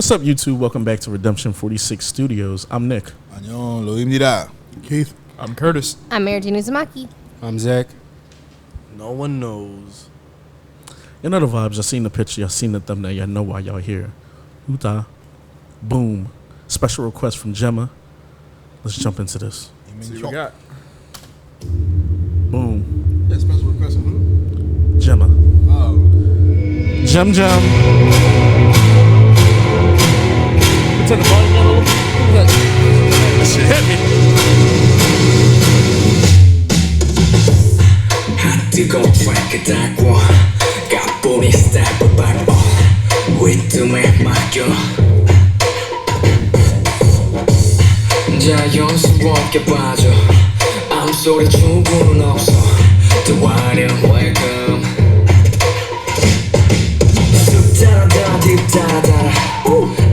What's up, YouTube? Welcome back to Redemption 46 Studios. I'm Nick. 안녕, 로입니다. Keith. I'm Curtis. I'm Mary Jane Uzumaki. I'm Zach. No one knows. You know the vibes. Y'all seen the picture. Y'all seen the thumbnail. Y'all know why y'all here. HUTA. Boom. Special request from Gemma. Let's jump into this. See what we got. Boom. Yeah, special request from who? Gemma. Oh. Gem. Turn the volume down a little. That shit hit me. 뜨거운 트랙을 닦고 가뿐히 스텝을 밟아 리듬에 맡겨 자연스럽게 빠져 암소리 충분은 없어 또 화려 welcome 득달아다 득달아다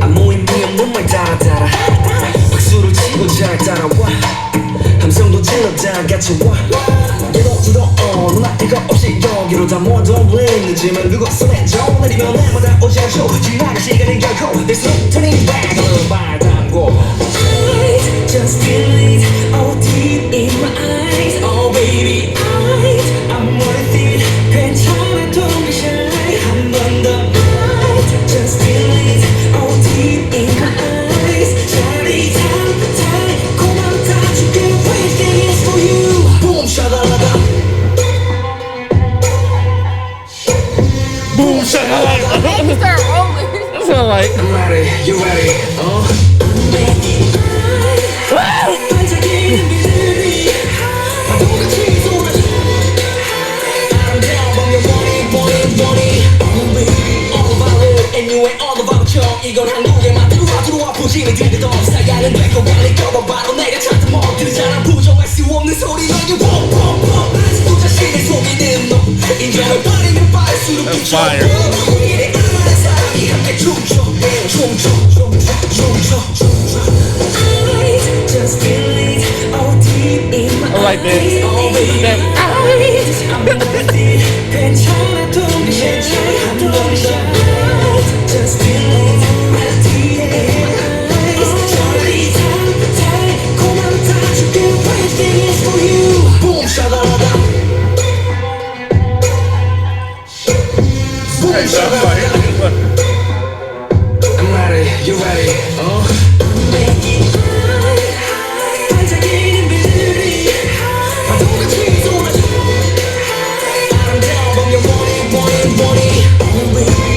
아무 의미 없는 말 따라따라 박수를 치고 잘 따라와 함성도 질러다 같이 와 들어 누나 이거 없이 여기로 다 모두 blame 늦으면 누가 손해줘 내리면 내마다 오지 않죠 지나갈 시간은 결코 There's no turning back 발 담고 I just feel it all deep in my eyes Oh baby I'm worth it 괜찮아 don't be shy 한 번 더 I just feel it all deep in my eyes 자리 달콤한 다 줄게 Everything is for you Boom 샤달라다 Boom, shut up. They start rolling. That's not like. I'm ready, you ready? 반짝이는 빛들이 파도같이 쏟아져 아름다운 your body Oh baby, all about it And you ain't all about 청 이건 한국에만 들어와 부짐이 들리던 사야는 되고 빨리 껴봐 바로 내가 찾던 멋들이잖아 부정할 수 없는 소리 너의 pompompom 아직도 자신을 속이는 너 인정을 빠르면 빠를수록 That's fire. 이래 얼마나 사람이 함께 춤춰 I just feel it all deep in my I like that. eyes Oh baby I'm worth it 괜찮아 don't be shy don't be shy Just feel it all deep in my eyes 저리 달콤한 다 줄게 Everything is for you Boom 샤달라다 Boom 샤달라다 I'm ready, you ready? 반짝이는 빛들이 파도같이 쏟아져 아름다운 밤 your body Oh baby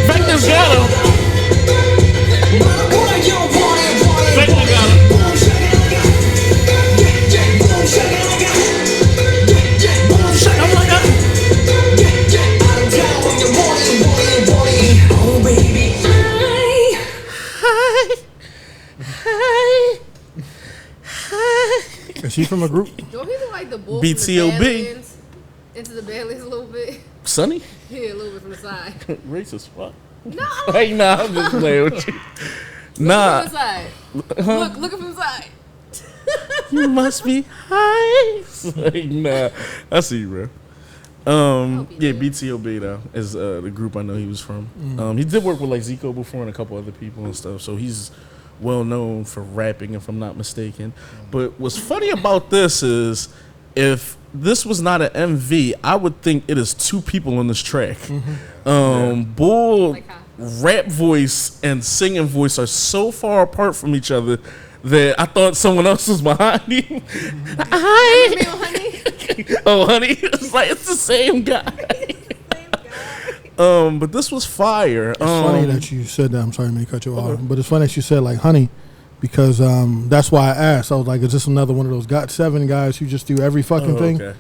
Vector's got him. Vector got him. Oh baby Is he from a group? Don't he look like the bull BTOB. from the Badlands? Into the Badlands a little bit? Sonny? Yeah, a little bit from the side. Racist. What? No. Hey, nah, I'm just playing with you. Look Nah. from the side. Look from the side. You must be high. Like, nah. I see you, bro. Yeah, BTOB though is the group I know he was from. He did work with like Zico before and a couple other people and stuff, so he's well known for rapping, if I'm not mistaken. But what's funny about this is, if this was not an MV, I would think it is two people on this track. Bull Like how? rap voice and singing voice are so far apart from each other that I thought someone else was behind him. Remember me on Honey? Oh, honey, it's like it's the same guy. But this was fire. It's funny that you said that. I'm sorry, I may cut you off, but it's funny that you said like honey, because that's why I asked. I was like, is this another one of those Got 7 guys who just do every fucking thing? Okay.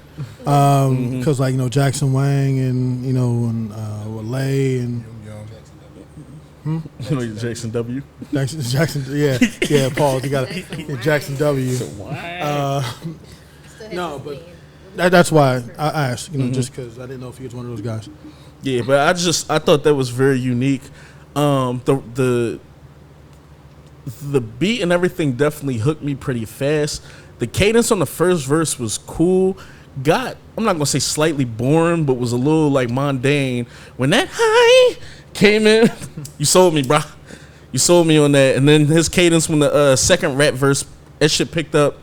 Because like Jackson Wang and and Lay and You know, Jackson W. Jackson, yeah, Paul. You got Jackson W. No, but that's why I asked. You know, just because I didn't know if he was one of those guys. Yeah, but I thought that was very unique. The beat and everything definitely hooked me pretty fast. The cadence on the first verse was cool. I'm not gonna say slightly boring, but was a little like mundane. When that high came in, you sold me, bro. You sold me on that. And then his cadence when the second rap verse, that shit picked up.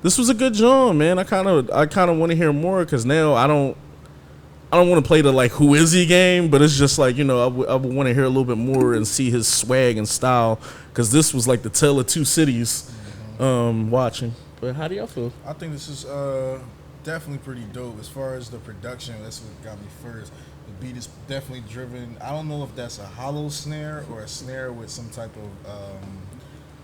This was a good joint, man. I kind of want to hear more because now I don't want to play the like who is he game, but it's just like, you know, I would want to hear a little bit more and see his swag and style because this was like the tale of two cities. Watching. But how do y'all feel? I think this is definitely pretty dope. As far as the production, that's what got me first. The beat is definitely driven. I don't know if that's a hollow snare or a snare with some type of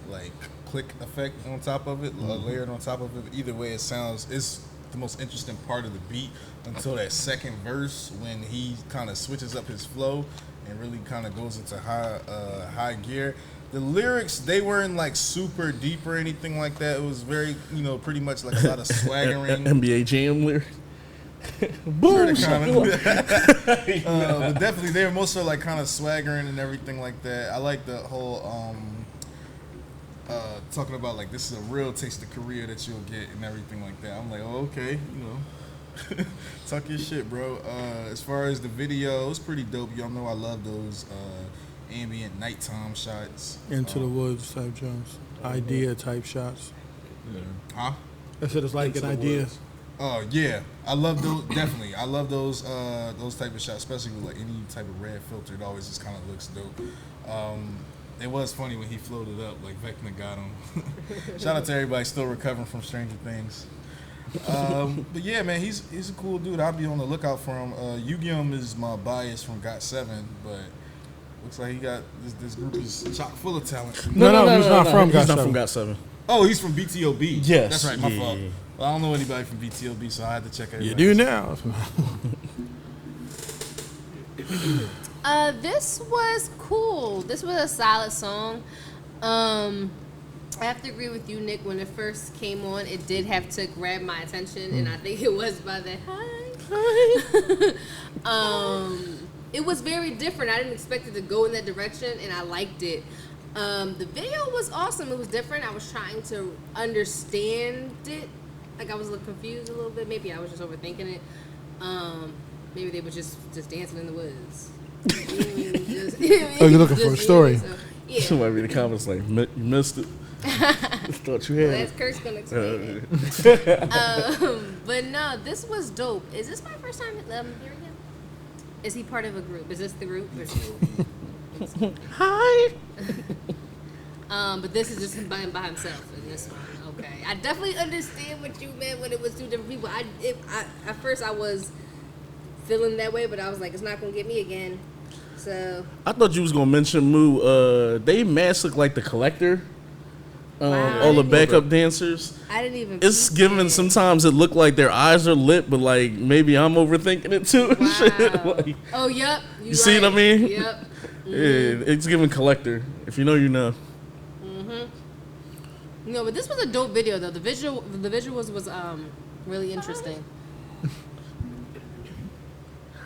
like click effect on top of it, layered on top of it. Either way, it's the most interesting part of the beat until that second verse when he kind of switches up his flow and really kind of goes into high gear. The lyrics, they weren't like super deep or anything like that. It was very, you know, pretty much like a lot of swaggering. NBA Jam lyric. Boom. But definitely, they were mostly like kind of swaggering and everything like that. I like the whole talking about like this is a real taste of Korea that you'll get and everything like that. I'm like, oh, okay, you know, talk your shit, bro. As far as the video, it was pretty dope. Y'all know I love those ambient nighttime shots. Into the woods type Jones. Idea type shots. Yeah. Huh? I said it's like an idea. Oh yeah, I love those. Definitely, I love those type of shots, especially with like any type of red filter. It always just kind of looks dope. It was funny when he floated up, like Vecna got him. Shout out to everybody still recovering from Stranger Things. But yeah, man, he's a cool dude. I'll be on the lookout for him. Yu-Gi-Oh! Is my bias from GOT7, but looks like he got this group is chock full of talent. No, he's not from He's GOT7. not from GOT7. Oh, he's from BTOB. Yes. That's right, my Yeah. fault. Well, I don't know anybody from BTOB, so I had to check everybody. You do now. This was cool. This was a solid song. I have to agree with you, Nick. When it first came on, it did have to grab my attention, and I think it was by the hi. It was very different. I didn't expect it to go in that direction, and I liked it. The video was awesome. It was different. I was trying to understand it. Like I was a little confused a little bit. Maybe I was just overthinking it. Maybe they were just dancing in the woods. Oh, you're looking for a story. So, yeah. Somebody in the comments like, you missed it. Thought you had That's it. Kurt's gonna explain it. But no, this was dope. Is this my first time hearing him? Is he part of a group? Is this the group? Or Hi. but this is just him by himself in this one. Okay, I definitely understand what you meant when it was two different people. At first I was feeling that way, but I was like, it's not gonna get me again. So I thought you was gonna mention Moo. They mask look like the Collector. Wow. All the backup dancers. I didn't even. It's peep given it. sometimes it look like their eyes are lit, but like maybe I'm overthinking it too. And shit. Wow. Like, Oh, yep. you see what I mean? Yep. yeah, it's giving Collector. If you know, you know. No, but this was a dope video though. The visuals was really interesting.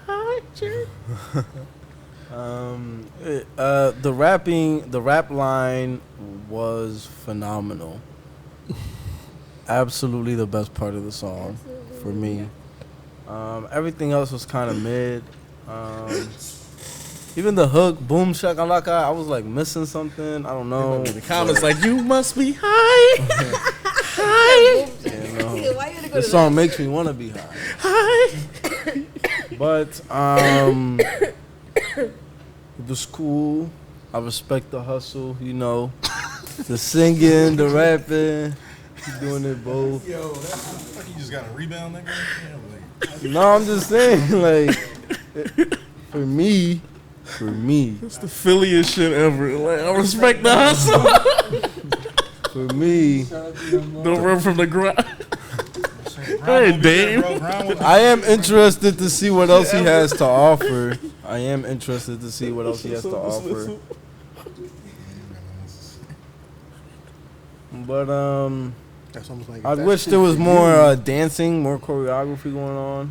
Hi, Jerry. The rap line was phenomenal. Absolutely the best part of the song for me. Everything else was kind of mid. Even the hook, boom shakalaka, I was like missing something. I don't know. The comments like, you must be high. High. You know, Why you gotta go this to song makes me want to be high. High. But it was cool. I respect the hustle, you know, the singing, the rapping, doing it both. Yo, that's like you just got a rebound, nigga. Yeah, like, No, I'm just saying, like, for me, It's the Philliest shit ever. Like, I respect the hustle. for me, Don't run from the ground. Hey, Dave. bro, grind with I am interested to see what else he has to offer. I I am interested to see what else he has to offer. But That's almost like I wish there was more dancing, more choreography going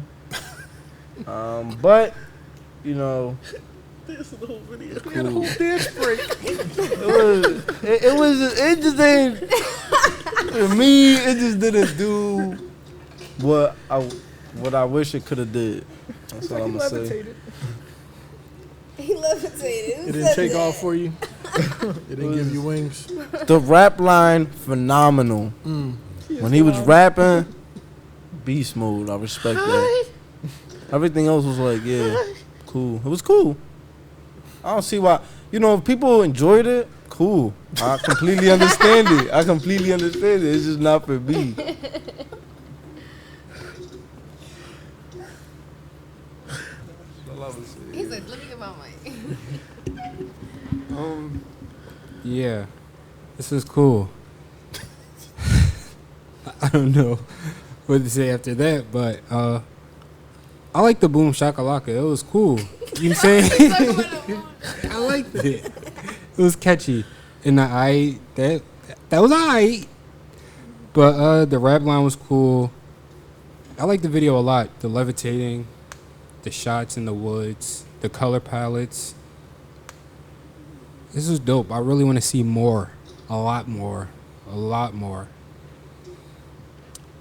on. But you know, That's the whole video. We had a whole dance break. it just ain't for me. It just didn't do what I wish it could have did. That's all I'm gonna say. He levitated. It didn't take off for you. It didn't give you wings. The rap line phenomenal. When he was rapping, beast mode. I respect that. Everything else was like, yeah, cool. It was cool. I don't see why. You know, if people enjoyed it, cool. I completely understand it. It's just not for me. He said, "Let me get my mic." Yeah, this is cool. I don't know what to say after that, but I like the boom shakalaka. It was cool. You know what I'm saying? I liked it. It was catchy, and that was alright. But the rap line was cool. I like the video a lot. The levitating, the shots in the woods, the color palettes. This is dope. I really want to see more. A lot more.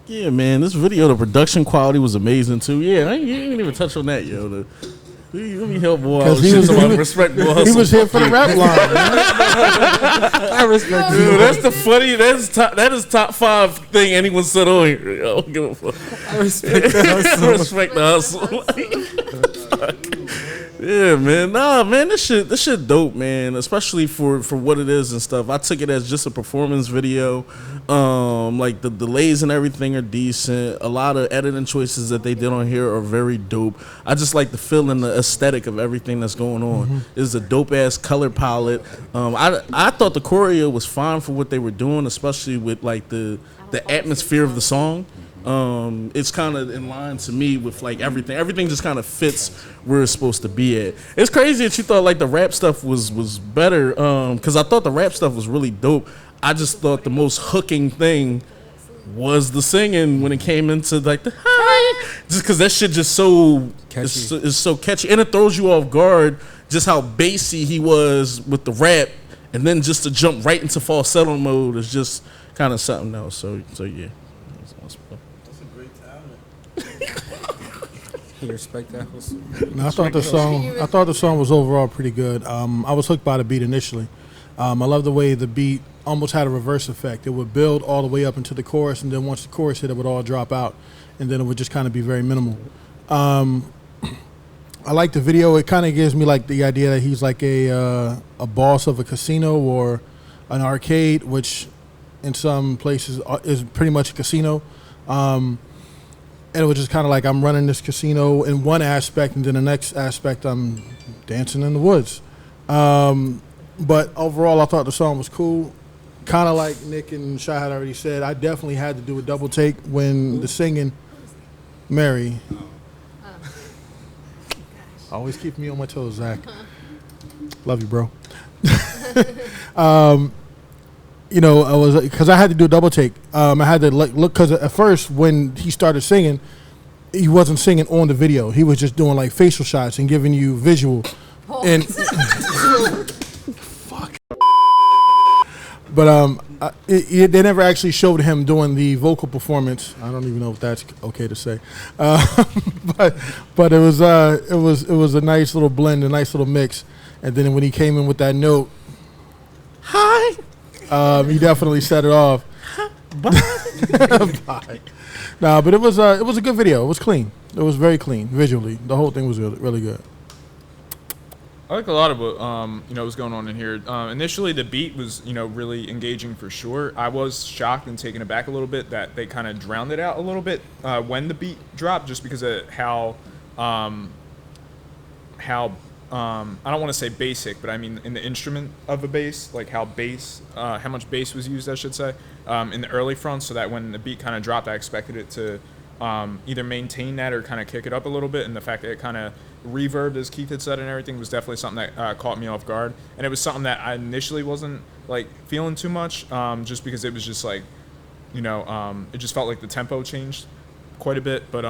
Yeah, man, this video, the production quality was amazing too. Yeah, you didn't even touch on that, yo. Let me help boy. He was here for the rap line. I respect Dude, that's the funny. That is top 5 thing anyone said on here. Yo, I don't give a fuck. I respect the hustle. I respect the hustle. Yeah, man. Nah, man, this shit dope, man. Especially for what it is and stuff. I took it as just a performance video. Like the delays and everything are decent. A lot of editing choices that they did on here are very dope. I just like the feel and the aesthetic of everything that's going on. It's a dope ass color palette. I thought the choreo was fine for what they were doing, especially with like the atmosphere of the song. It's kind of in line to me with like everything just kind of fits where it's supposed to be at. It's crazy that you thought like the rap stuff was better, because I thought the rap stuff was really dope. I just thought the most hooking thing was the singing when it came into like the hi, just because that shit just so catchy. It's so catchy, and it throws you off guard just how bassy he was with the rap, and then just to jump right into falsetto mode is just kind of something else. So yeah. That's a great talent. You respect that hustle? No, I thought the song was overall pretty good. I was hooked by the beat initially. I love the way the beat almost had a reverse effect. It would build all the way up into the chorus, and then once the chorus hit, it would all drop out, and then it would just kind of be very minimal. I like the video. It kind of gives me like the idea that he's like a boss of a casino or an arcade, which in some places is pretty much a casino. And it was just kind of like I'm running this casino in one aspect, and then the next aspect I'm dancing in the woods. But overall, I thought the song was cool. Kind of like Nick and Shy had already said, I definitely had to do a double take when the singing, Mary. Always keep me on my toes, Zach. Love you, bro. You know, I was because I had to do a double take. I had to look because at first when he started singing, he wasn't singing on the video. He was just doing like facial shots and giving you visual. And fuck. But they never actually showed him doing the vocal performance. I don't even know if that's okay to say. But it was a nice little blend, a nice little mix. And then when he came in with that note, hi. He definitely set it off. Bye. Nah, but it was a good video. It was clean. It was very clean visually. The whole thing was really good. I like a lot of what was going on in here. Initially, the beat was really engaging for sure. I was shocked and taken aback a little bit that they kind of drowned it out a little bit when the beat dropped, just because of how I don't want to say basic, but I mean in the instrument of a bass, like how much bass was used, I should say, in the early fronts, so that when the beat kind of dropped, I expected it to either maintain that or kind of kick it up a little bit, and the fact that it kind of reverb, as Keith had said, and everything was definitely something that caught me off guard. And it was something that I initially wasn't like feeling too much, just because it was just like, it just felt like the tempo changed quite a bit. But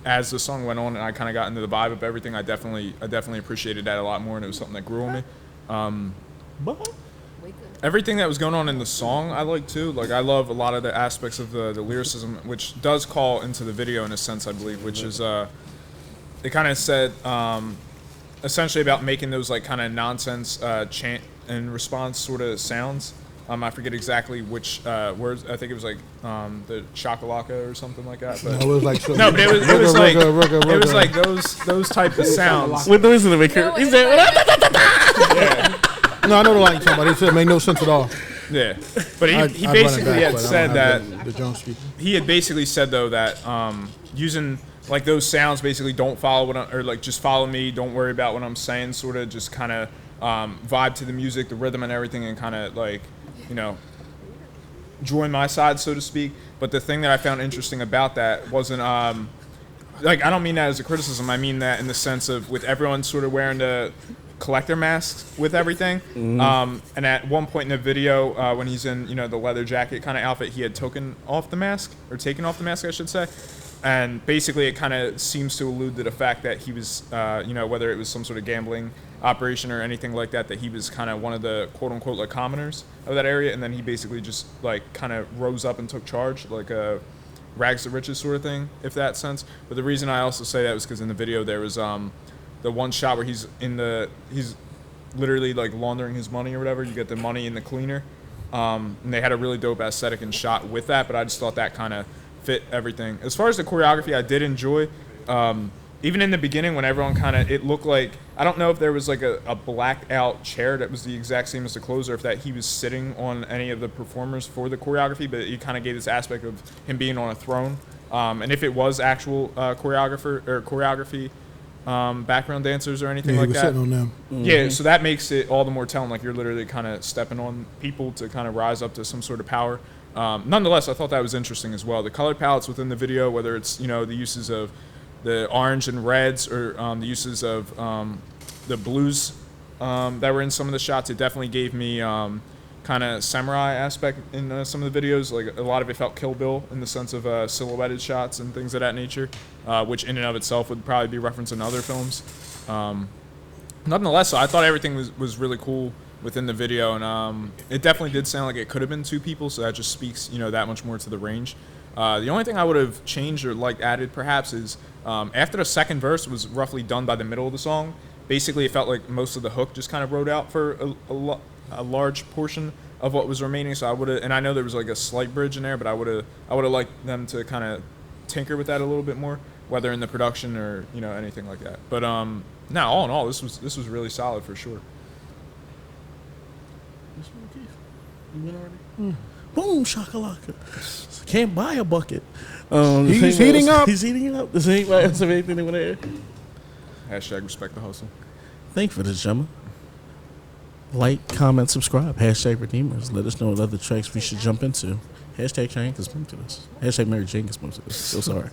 as the song went on and I kind of got into the vibe of everything, I definitely appreciated that a lot more, and it was something that grew on me. Everything that was going on in the song I like too. Like, I love a lot of the aspects of the lyricism, which does call into the video in a sense, I believe, which is it kind of said essentially about making those like kind of nonsense chant and response sort of sounds. I forget exactly which words. I think it was like the shakalaka or something like that. But No, it was like no, but it was like those type of sounds. With noise in the maker. He said, Yeah. No, I know the line you're talking about. He said it made no sense at all. Yeah, but he I'd basically run it back, had but I said don't that have the Jones speaker. he had basically said though that using like those sounds basically don't follow or like just follow me, don't worry about what I'm saying, sort of just kind of vibe to the music, the rhythm and everything, and kind of like join my side, so to speak. But the thing that I found interesting about that wasn't like, I don't mean that as a criticism. I mean that in the sense of with everyone sort of wearing the collector masks with everything. And at one point in the video, when he's in the leather jacket kind of outfit, he had taken off the mask, I should say. And basically, it kind of seems to allude to the fact that he was, whether it was some sort of gambling operation or anything like that, that he was kind of one of the quote unquote like commoners of that area, and then he basically just like kind of rose up and took charge, like a rags to riches sort of thing, if that sense. But the reason I also say that was because in the video there was the one shot where he's literally like laundering his money or whatever. You get the money in the cleaner, and they had a really dope aesthetic and shot with that. But I just thought that kind of fit everything. As far as the choreography, I did enjoy. Even in the beginning, when everyone it looked like, I don't know if there was like a blacked out chair that was the exact same as the closer, if that he was sitting on any of the performers for the choreography, but it kind of gave this aspect of him being on a throne. And if it was actual choreography. Background dancers or anything like that. Sitting on them. Yeah, so that makes it all the more telling. Like, you're literally kind of stepping on people to kind of rise up to some sort of power. Nonetheless, I thought that was interesting as well. The color palettes within the video, whether it's the uses of the orange and reds or the uses of the blues that were in some of the shots, it definitely gave me kind of samurai aspect in some of the videos. Like, a lot of it felt Kill Bill in the sense of silhouetted shots and things of that nature, which in and of itself would probably be referenced in other films. Nonetheless, I thought everything was really cool within the video, and it definitely did sound like it could have been two people, so that just speaks that much more to the range. The only thing I would have changed or added perhaps is after the second verse was roughly done by the middle of the song, basically it felt like most of the hook just kind of rode out for a large portion of what was remaining. So I would have, and I know there was like a slight bridge in there, but I would have liked them to kind of tinker with that a little bit more, whether in the production or anything like that. But now all in all, this was really solid for sure. Boom, shakalaka. Can't buy a bucket. He's heating up. He's heating up. Does anybody else have anything they want to add? # respect the hustle. Thank you for this, Gemma. Like, comment, subscribe. # Redeemers. Let us know what other tracks we should jump into. # Shane can sponsor this. # Mary Jane can sponsor this. So sorry.